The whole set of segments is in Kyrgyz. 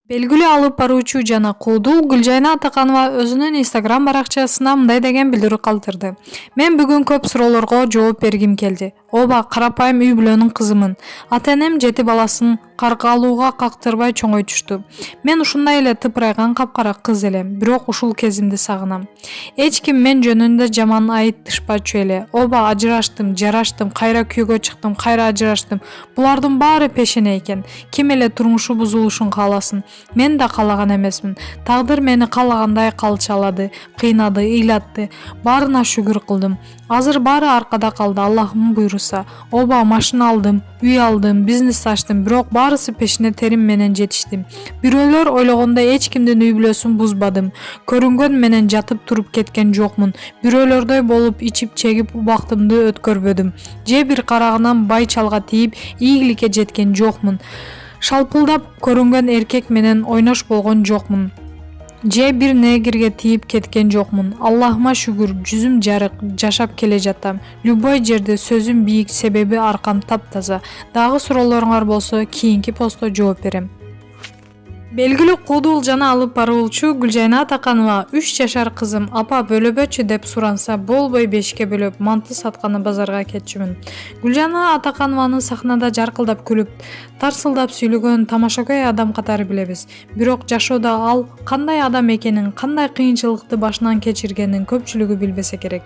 Белгилүү алып баруучу жана куудул Гүлжайна Атаканова өзүнүн Instagram баракчасына мындай деген билдирүү калтырды. Мен бүгүн көп суроолорго жооп бергим келди. Ооба, карапайым үй бүлөнүн кызымын. Ата-энем 7 баласын каргалууга кактырбай чоңойтушту. Мен ушундай эле тыпырайган капкара кыз элем, бирок ушул кезимди сагынам. Эч ким мен жөнүндө жаман айтышпачу эле. Ооба, ажыраштым, жараштым, кайра күйөөгө чыктым, кайра ажыраштым. Булардын баары пешене экен. Ким эле турмушу бузулушун кааласын. Мен да каалаган эмесмин. Тагдыр мени каалагандай калчалады, кыйнады, ыйлатты. Баарына шүгүр кылдым. Азыр баары аркада калды, Аллахтын буйруса. Ооба, машина алдым, үй алдым, бизнес ачтым, бирок баарысы пешине терим менен жетиштим. Бирөөлөр ойлогондой эч кимдин үй бүлөсүн бузбадым. Көрүнгөн менен жатып туруп кеткен жокмун. Бирөөлөрдөй болуп ичип чегип убактымды өткөрбөдүм. Же бир карагынан бай чалга тийип ийгиликке жеткен жокмун. Шалпылдап көрүнгөн эркек менен ойнош болгон жокмун. Же бир негирге тийип кеткен жокмун. Аллахыма шүгүр, жүзүм жарык, жашап келе жатам. Любой жерде сөзүм бийик, себеби аркам таптаза. Дагы суроолоруңар болсо кийинки постто жооп берем. Белгилүү куудул жана алып баруучу Гүлжайна Атаканова 3 жашар кызым апа бөлөбөчү деп суранса болбой бешикке бөлөп манты сатканы базарга кетчүмүн. Гүлжайна Атаканованын сахнада жаркылдап күлүп, тарсылдап сүйлөгөн тамашакөй адам катары билебиз. Бирок жашоодо ал кандай адам экенин, кандай кыйынчылыкты башынан кечиргенин көпчүлүгү билбесе керек.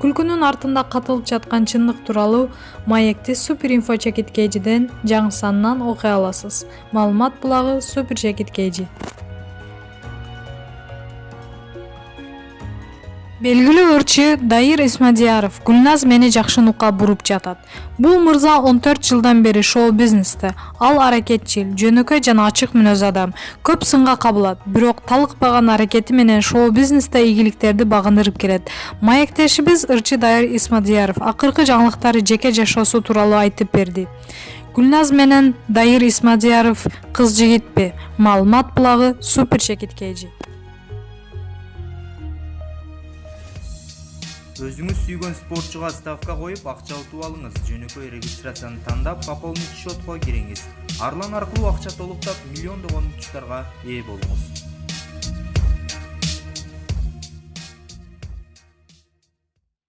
Күлкүнүн артында катылып жаткан чындык тууралуу маекти Супер инфо чекиткейжиден жаңы санынан окуй аласыз. Маалымат булагы Супер чекиткейжи. Белгилүү ырчы Дайыр Исмадияров Гүлназ мени жакшы нукка буруп жатат. Бул мырза 14 жылдан бери шоу-бизнесте. Ал аракетчил, жөнөкөй жана ачык мүнөз адам. Көп сынга кабылат, бирок талыкпаган аракети менен шоу-бизнесте ийгиликтерди багындырып келет. Маектешибиз ырчы Дайыр Исмадияров акыркы жаңылыктары жеке жашоосу тууралуу айтып берди. Гүлназ менен Дайыр Исмадияров кыз жигитпи? Маалымат булагы Супер чекиткейжи. Өзүңүз сүйгөн спортчуга ставка коюп акча утуп алыңыз. Жөнөкөй регистрацияны тандап, пополнить счетко кириңиз. Арлан аркылуу акча толуктап, миллиондогон утуштарга ээ болуңуз.